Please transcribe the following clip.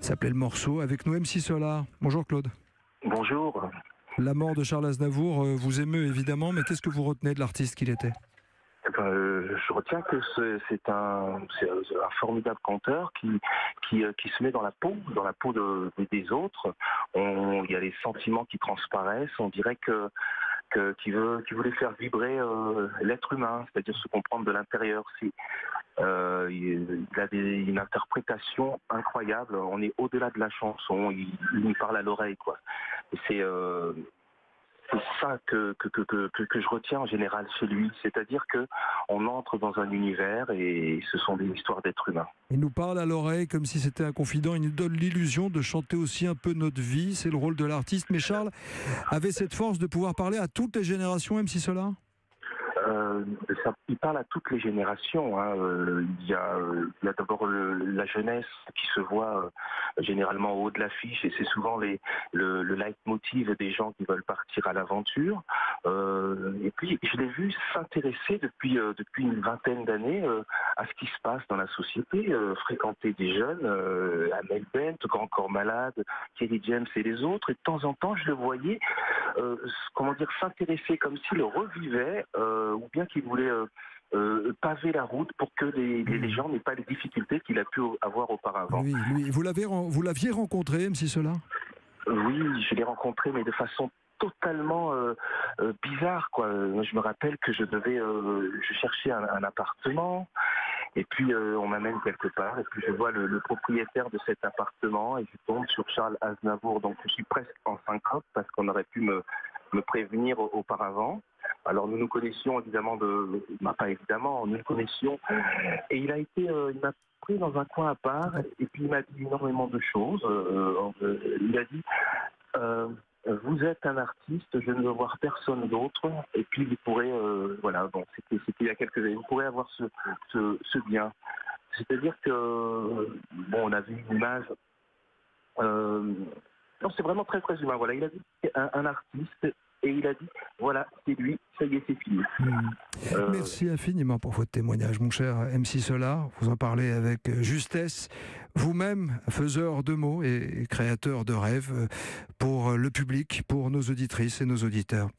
s'appelait le morceau. Avec nous, MC Solar. Bonjour Claude. Bonjour. La mort de Charles Aznavour vous émeut évidemment, mais qu'est-ce que vous retenez de l'artiste qu'il était ? Je retiens que c'est un formidable conteur qui se met dans la peau des autres. Il y a les sentiments qui transparaissent. On dirait qu'il voulait faire vibrer l'être humain, c'est-à-dire se comprendre de l'intérieur. Il a une interprétation incroyable. On est au-delà de la chanson. Il nous parle à l'oreille, quoi. Et c'est ça que je retiens en général chez lui, c'est-à-dire que on entre dans un univers et ce sont des histoires d'êtres humains. Il nous parle à l'oreille comme si c'était un confident, il nous donne l'illusion de chanter aussi un peu notre vie, c'est le rôle de l'artiste. Mais Charles avait cette force de pouvoir parler à toutes les générations, MC Solar ? Il parle à toutes les générations. Il y a d'abord la jeunesse qui se voit généralement au haut de l'affiche et c'est souvent le leitmotiv des gens qui veulent partir à l'aventure. Et puis je l'ai vu s'intéresser depuis une vingtaine d'années à ce qui se passe dans la société, fréquenter des jeunes, Amel Bent, Grand Corps Malade, Kerry James et les autres. Et de temps en temps, je le voyais s'intéresser comme s'il revivait ou bien qu'il voulait paver la route pour que les gens n'aient pas les difficultés qu'il a pu avoir auparavant. Oui, lui, vous l'aviez rencontré, MC Solar ? Oui, je l'ai rencontré, mais de façon totalement bizarre, quoi. Je me rappelle que je cherchais un appartement, et puis on m'amène quelque part, et puis je vois le propriétaire de cet appartement, et je tombe sur Charles Aznavour, donc je suis presque en syncope, parce qu'on aurait pu me prévenir auparavant. Alors nous nous connaissions évidemment pas évidemment, nous nous connaissions, et il m'a pris dans un coin à part, et puis il m'a dit énormément de choses. Il a dit vous êtes un artiste, je ne veux voir personne d'autre, et puis vous pourrez, c'était il y a quelques années, vous pourrez avoir ce bien. C'est-à-dire que, on a vu une image, non, c'est vraiment très très humain, voilà, il a dit un artiste, et il a dit, voilà, c'est lui, ça y est, c'est fini. Merci infiniment pour votre témoignage, mon cher MC Solar. Vous en parlez avec justesse. Vous-même, faiseur de mots et créateur de rêves pour le public, pour nos auditrices et nos auditeurs.